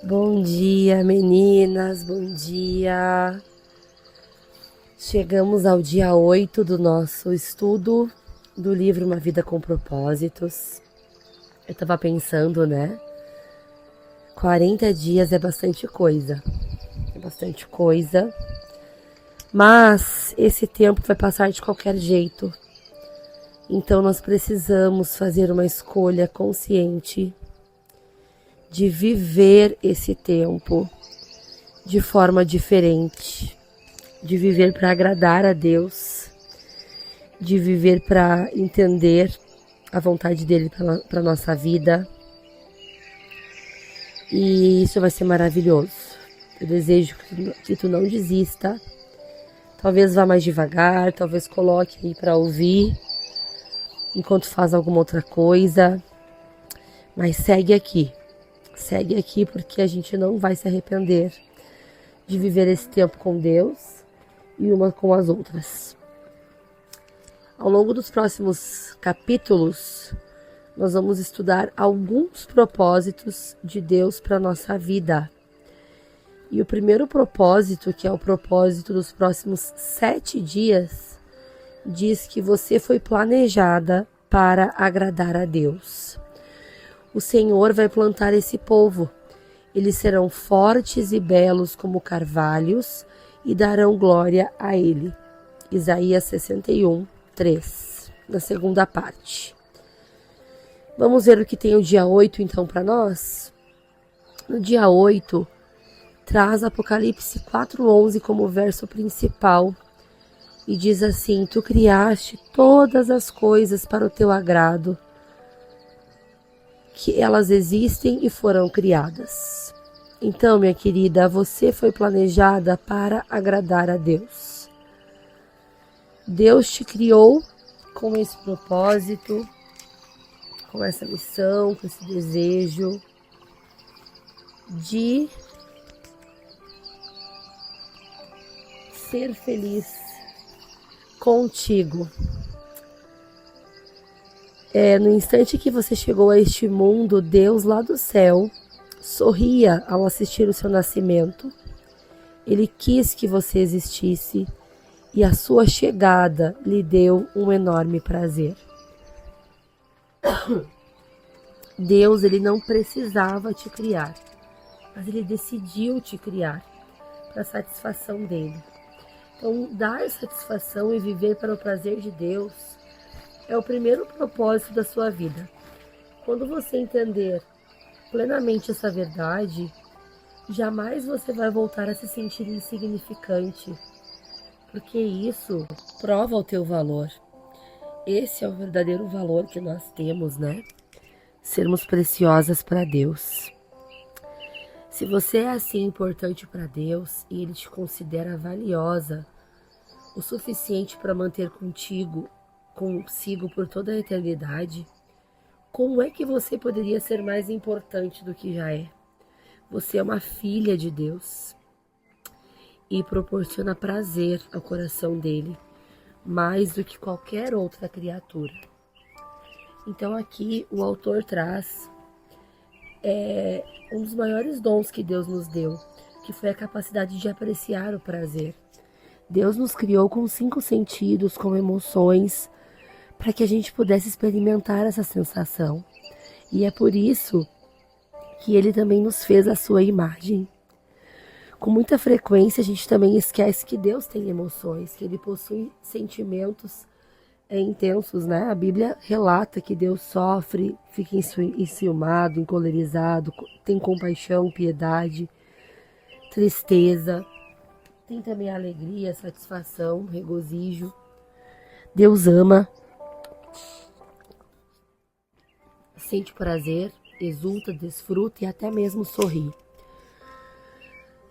Bom dia, meninas, bom dia. Chegamos ao dia 8 do nosso estudo do livro Uma Vida com Propósitos. Eu tava pensando, né? 40 dias é bastante coisa. Mas esse tempo vai passar de qualquer jeito. Então nós precisamos fazer uma escolha consciente de viver esse tempo de forma diferente, de viver para agradar a Deus, de viver para entender a vontade dele para nossa vida. E isso vai ser maravilhoso. Eu desejo que tu não desista. Talvez vá mais devagar, talvez coloque aí para ouvir enquanto faz alguma outra coisa. Mas segue aqui porque a gente não vai se arrepender de viver esse tempo com Deus e uma com as outras. Ao longo dos próximos capítulos, nós vamos estudar alguns propósitos de Deus para a nossa vida. E o primeiro propósito, que é o propósito dos próximos 7 dias, diz que você foi planejada para agradar a Deus. O Senhor vai plantar esse povo. Eles serão fortes e belos como carvalhos e darão glória a Ele. Isaías 61, 3, na segunda parte. Vamos ver o que tem o dia 8 então para nós? No dia 8, traz Apocalipse 4:11 como verso principal e diz assim: Tu criaste todas as coisas para o teu agrado, que elas existem e foram criadas. Então, minha querida, você foi planejada para agradar a Deus. Deus te criou com esse propósito, com essa missão, com esse desejo de ser feliz contigo. No instante que você chegou a este mundo, Deus lá do céu sorria ao assistir o seu nascimento. Ele quis que você existisse e a sua chegada lhe deu um enorme prazer. Deus, ele não precisava te criar, mas ele decidiu te criar para a satisfação dele. Então, dar satisfação e viver para o prazer de Deus é o primeiro propósito da sua vida. Quando você entender plenamente essa verdade, jamais você vai voltar a se sentir insignificante, porque isso prova o teu valor. Esse é o verdadeiro valor que nós temos, né? Sermos preciosas para Deus. Se você é assim importante para Deus e Ele te considera valiosa o suficiente para manter consigo por toda a eternidade, como é que você poderia ser mais importante do que já é? Você é uma filha de Deus e proporciona prazer ao coração dele, mais do que qualquer outra criatura. Então aqui o autor traz um dos maiores dons que Deus nos deu, que foi a capacidade de apreciar o prazer. Deus nos criou com 5 sentidos, com emoções, para que a gente pudesse experimentar essa sensação. E é por isso que Ele também nos fez a sua imagem. Com muita frequência a gente também esquece que Deus tem emoções, que Ele possui sentimentos intensos, né? A Bíblia relata que Deus sofre, fica enciumado, encolerizado, tem compaixão, piedade, tristeza, tem também alegria, satisfação, regozijo. Deus ama, sente prazer, exulta, desfruta e até mesmo sorri.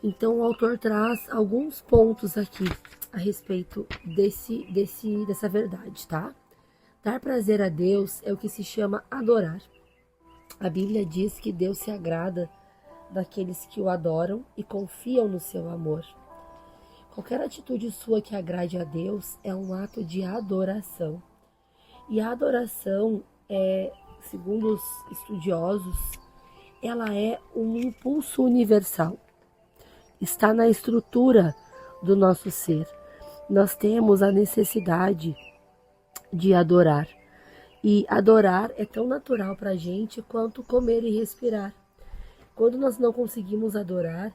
Então o autor traz alguns pontos aqui a respeito dessa verdade, tá? Dar prazer a Deus é o que se chama adorar. A Bíblia diz que Deus se agrada daqueles que o adoram e confiam no seu amor. Qualquer atitude sua que agrade a Deus é um ato de adoração. E a adoração segundo os estudiosos, ela é um impulso universal. Está na estrutura do nosso ser. Nós temos a necessidade de adorar. E adorar é tão natural para a gente quanto comer e respirar. Quando nós não conseguimos adorar,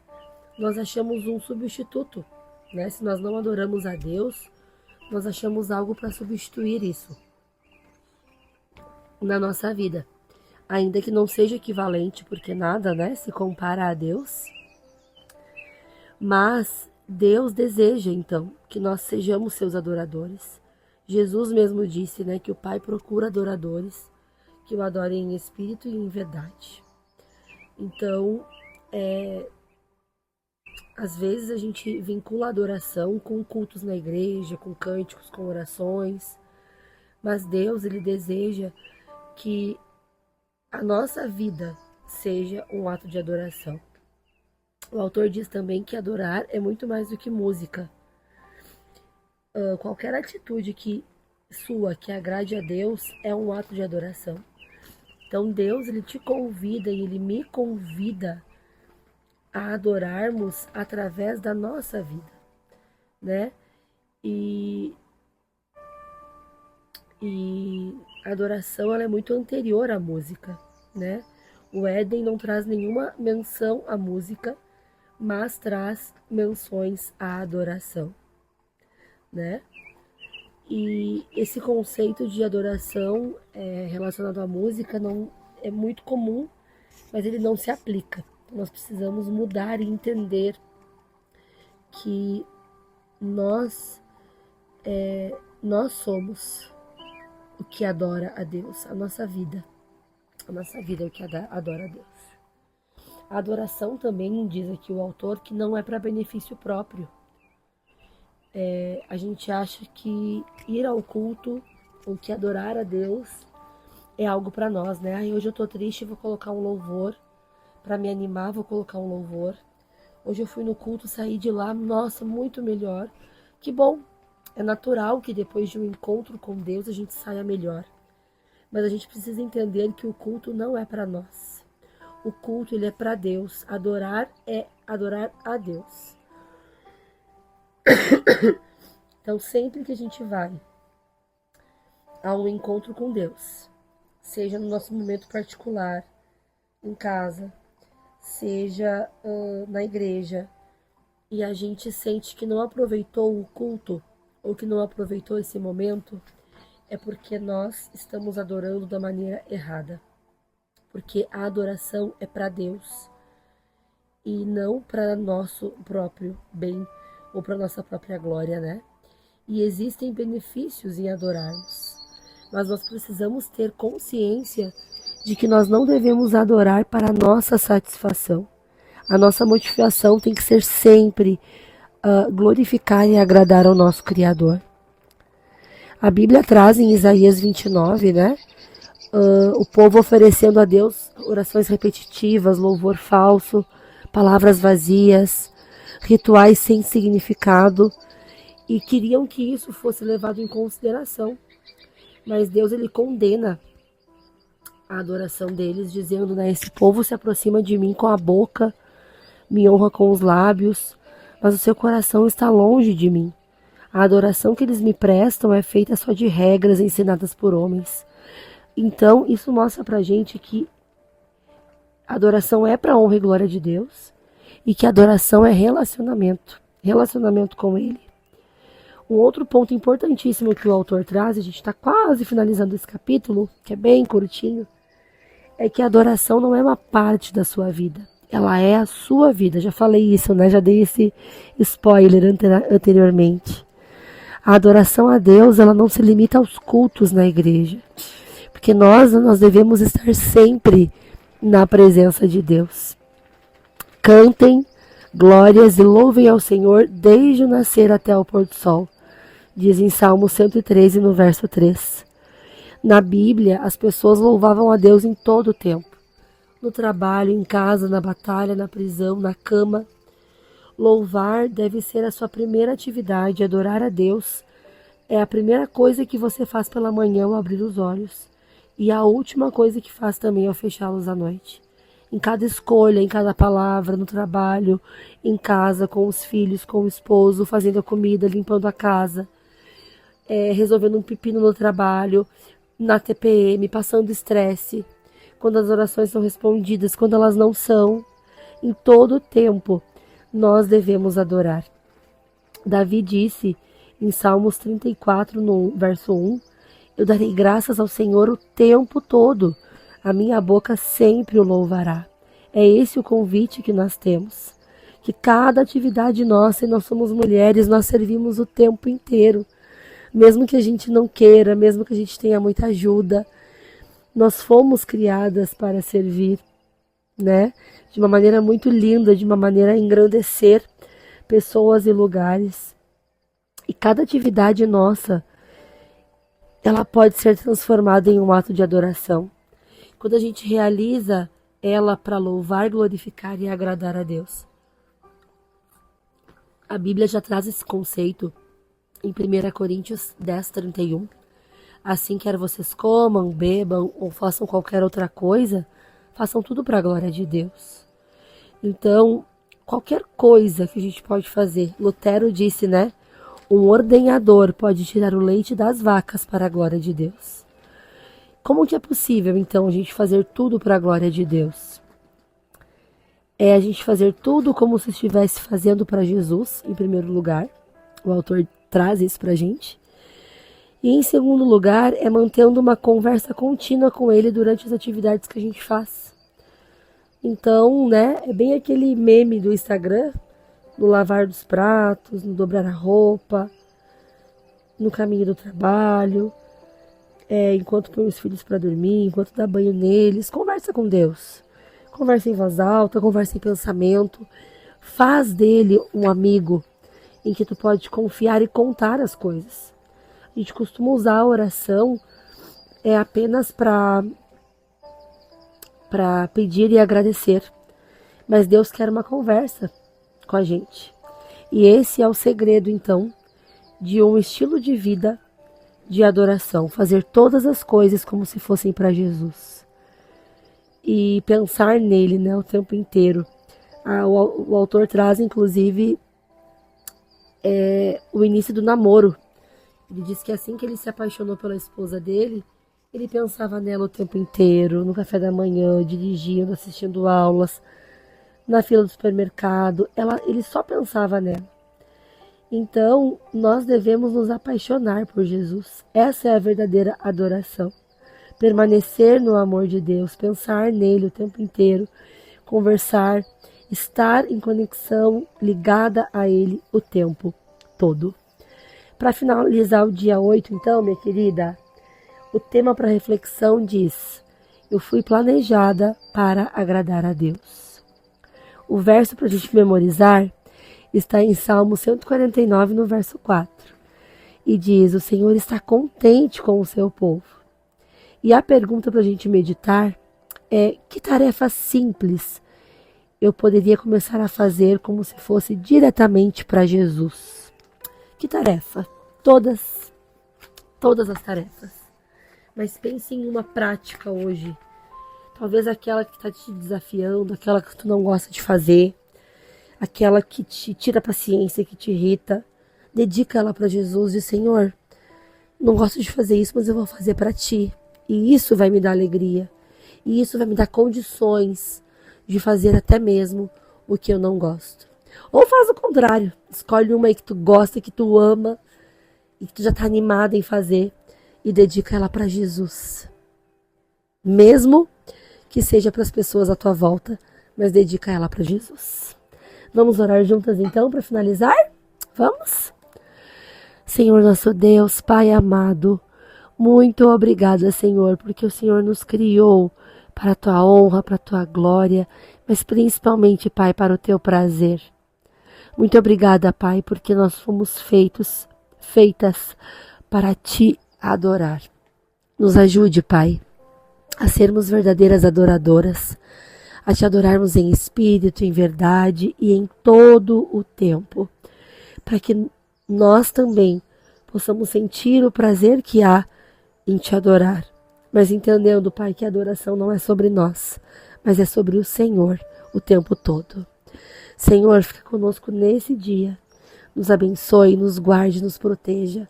nós achamos um substituto, né? Se nós não adoramos a Deus, nós achamos algo para substituir isso na nossa vida. Ainda que não seja equivalente, porque nada, né, se compara a Deus. Mas Deus deseja, então, que nós sejamos seus adoradores. Jesus mesmo disse, né, que o Pai procura adoradores que o adorem em espírito e em verdade. Então, às vezes a gente vincula a adoração com cultos na igreja, com cânticos, com orações, mas Deus, ele deseja que a nossa vida seja um ato de adoração. O autor diz também que adorar é muito mais do que música. Qualquer atitude que agrade a Deus é um ato de adoração. Então Deus, ele te convida e ele me convida a adorarmos através da nossa vida, né? E a adoração, ela é muito anterior à música, né? O Éden não traz nenhuma menção à música, mas traz menções à adoração, né? E esse conceito de adoração relacionado à música não é muito comum, mas ele não se aplica. Nós precisamos mudar e entender que nós somos o que adora a Deus, a nossa vida. A nossa vida é o que adora a Deus. A adoração também diz aqui o autor que não é para benefício próprio. A gente acha que ir ao culto ou que adorar a Deus é algo para nós, né? Hoje eu tô triste, vou colocar um louvor. Para me animar, vou colocar um louvor. Hoje eu fui no culto, saí de lá, nossa, muito melhor. Que bom, é natural que depois de um encontro com Deus a gente saia melhor. Mas a gente precisa entender que o culto não é para nós. O culto, ele é para Deus. Adorar é adorar a Deus. Então, sempre que a gente vai a um encontro com Deus, seja no nosso momento particular, em casa, seja na igreja, e a gente sente que não aproveitou o culto, ou que não aproveitou esse momento, é porque nós estamos adorando da maneira errada. Porque a adoração é para Deus, e não para nosso próprio bem, ou para nossa própria glória, né? E existem benefícios em adorarmos, mas nós precisamos ter consciência de que nós não devemos adorar para a nossa satisfação. A nossa motivação tem que ser sempre glorificar e agradar ao nosso Criador. A Bíblia traz em Isaías 29, né? O povo oferecendo a Deus orações repetitivas, louvor falso, palavras vazias, rituais sem significado, e queriam que isso fosse levado em consideração. Mas Deus, ele condena a adoração deles, dizendo, né, esse povo se aproxima de mim com a boca, me honra com os lábios, mas o seu coração está longe de mim. A adoração que eles me prestam é feita só de regras ensinadas por homens. Então, isso mostra pra gente que a adoração é para honra e glória de Deus, e que a adoração é relacionamento com Ele. Um outro ponto importantíssimo que o autor traz, a gente está quase finalizando esse capítulo, que é bem curtinho, é que a adoração não é uma parte da sua vida, ela é a sua vida. Já falei isso, né? Já dei esse spoiler anteriormente. A adoração a Deus, ela não se limita aos cultos na igreja, porque nós devemos estar sempre na presença de Deus. Cantem glórias e louvem ao Senhor desde o nascer até o pôr do sol, diz em Salmo 113, no verso 3. Na Bíblia, as pessoas louvavam a Deus em todo o tempo. No trabalho, em casa, na batalha, na prisão, na cama. Louvar deve ser a sua primeira atividade. Adorar a Deus é a primeira coisa que você faz pela manhã ao abrir os olhos. E a última coisa que faz também ao fechá-los à noite. em cada escolha, em cada palavra, no trabalho, em casa, com os filhos, com o esposo, fazendo a comida, limpando a casa, resolvendo um pepino no trabalho, na TPM, passando estresse, quando as orações são respondidas, quando elas não são, em todo o tempo, nós devemos adorar. Davi disse em Salmos 34, no verso 1, eu darei graças ao Senhor o tempo todo, a minha boca sempre o louvará. É esse o convite que nós temos, que cada atividade nossa, e nós somos mulheres, nós servimos o tempo inteiro, mesmo que a gente não queira, mesmo que a gente tenha muita ajuda, nós fomos criadas para servir, né? De uma maneira muito linda, de uma maneira a engrandecer pessoas e lugares. E cada atividade nossa, ela pode ser transformada em um ato de adoração. Quando a gente realiza ela para louvar, glorificar e agradar a Deus. A Bíblia já traz esse conceito em 1 Coríntios 10, 31. Assim, quer vocês comam, bebam ou façam qualquer outra coisa, façam tudo para a glória de Deus. Então, qualquer coisa que a gente pode fazer. Lutero disse, né? Um ordenhador pode tirar o leite das vacas para a glória de Deus. Como que é possível, então, a gente fazer tudo para a glória de Deus? É a gente fazer tudo como se estivesse fazendo para Jesus, em primeiro lugar. O autor traz isso para a gente. E, em segundo lugar, é mantendo uma conversa contínua com Ele durante as atividades que a gente faz. Então, né, é bem aquele meme do Instagram, no lavar dos pratos, no dobrar a roupa, no caminho do trabalho, enquanto põe os filhos para dormir, enquanto dá banho neles, conversa com Deus. Conversa em voz alta, conversa em pensamento. Faz dele um amigo em que tu pode confiar e contar as coisas. A gente costuma usar a oração apenas para pedir e agradecer. Mas Deus quer uma conversa com a gente. E esse é o segredo, então, de um estilo de vida de adoração. Fazer todas as coisas como se fossem para Jesus. E pensar nele, né, o tempo inteiro. O autor traz, inclusive, o início do namoro. Ele diz que assim que ele se apaixonou pela esposa dele, ele pensava nela o tempo inteiro, no café da manhã, dirigindo, assistindo aulas, na fila do supermercado. Ele só pensava nela. Então, nós devemos nos apaixonar por Jesus. Essa é a verdadeira adoração. Permanecer no amor de Deus, pensar nele o tempo inteiro, conversar, estar em conexão, ligada a ele o tempo todo. Para finalizar o dia 8, então, minha querida, o tema para reflexão diz: eu fui planejada para agradar a Deus. O verso para a gente memorizar está em Salmo 149, no verso 4. E diz: o Senhor está contente com o seu povo. E a pergunta para a gente meditar é: que tarefa simples eu poderia começar a fazer como se fosse diretamente para Jesus? Que tarefa? Todas as tarefas. Mas pense em uma prática hoje. Talvez aquela que está te desafiando, aquela que tu não gosta de fazer, aquela que te tira a paciência, que te irrita. Dedica ela para Jesus e diz: Senhor, não gosto de fazer isso, mas eu vou fazer para ti. E isso vai me dar alegria. E isso vai me dar condições de fazer até mesmo o que eu não gosto. Ou faz o contrário. Escolhe uma aí que tu gosta, que tu ama e que tu já está animada em fazer e dedica ela para Jesus. Mesmo que seja para as pessoas à tua volta, mas dedica ela para Jesus. Vamos orar juntas então para finalizar? Vamos? Senhor nosso Deus, Pai amado, muito obrigada, Senhor, porque o Senhor nos criou para a tua honra, para a tua glória, mas principalmente, Pai, para o teu prazer. Muito obrigada, Pai, porque nós fomos feitas para te adorar. Nos ajude, Pai, a sermos verdadeiras adoradoras, a te adorarmos em espírito, em verdade e em todo o tempo, para que nós também possamos sentir o prazer que há em te adorar, mas entendendo, Pai, que a adoração não é sobre nós, mas é sobre o Senhor o tempo todo. Senhor, fica conosco nesse dia. Nos abençoe, nos guarde, nos proteja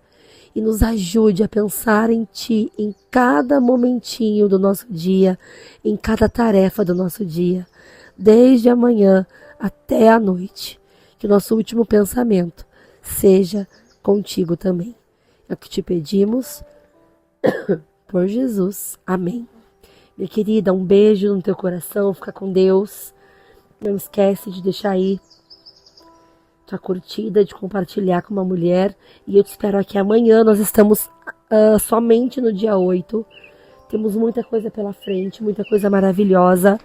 e nos ajude a pensar em Ti em cada momentinho do nosso dia, em cada tarefa do nosso dia, desde a manhã até a noite. Que o nosso último pensamento seja contigo também. É o que te pedimos, por Jesus. Amém. Minha querida, um beijo no teu coração, fica com Deus. Não esquece de deixar aí tua curtida, de compartilhar com uma mulher. E eu te espero aqui amanhã. Nós estamos somente no dia 8. Temos muita coisa pela frente, muita coisa maravilhosa.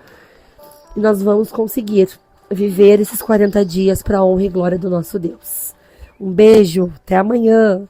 E nós vamos conseguir viver esses 40 dias para a honra e glória do nosso Deus. Um beijo, até amanhã.